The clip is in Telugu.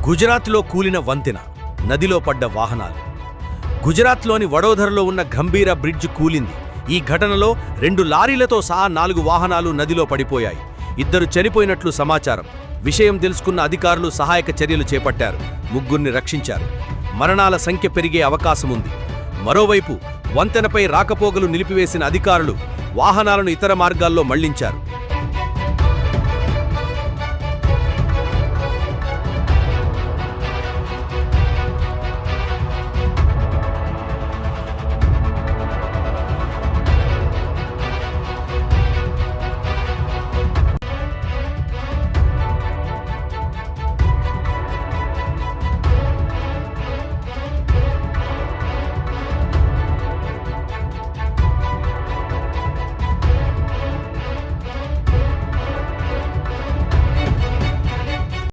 గుజరాత్లో కూలిన వంతెన, నదిలో పడ్డ వాహనాలు. గుజరాత్లోని వడోదరలో ఉన్న గంభీర బ్రిడ్జ్ కూలింది. ఈ ఘటనలో 2 లారీలతో సహా 4 వాహనాలు నదిలో పడిపోయాయి. 2 చనిపోయినట్లు సమాచారం. విషయం తెలుసుకున్న అధికారులు సహాయక చర్యలు చేపట్టారు. 3 రక్షించారు. మరణాల సంఖ్య పెరిగే అవకాశముంది. మరోవైపు వంతెనపై రాకపోకలు నిలిపివేసిన అధికారులు వాహనాలను ఇతర మార్గాల్లో మళ్లించారు.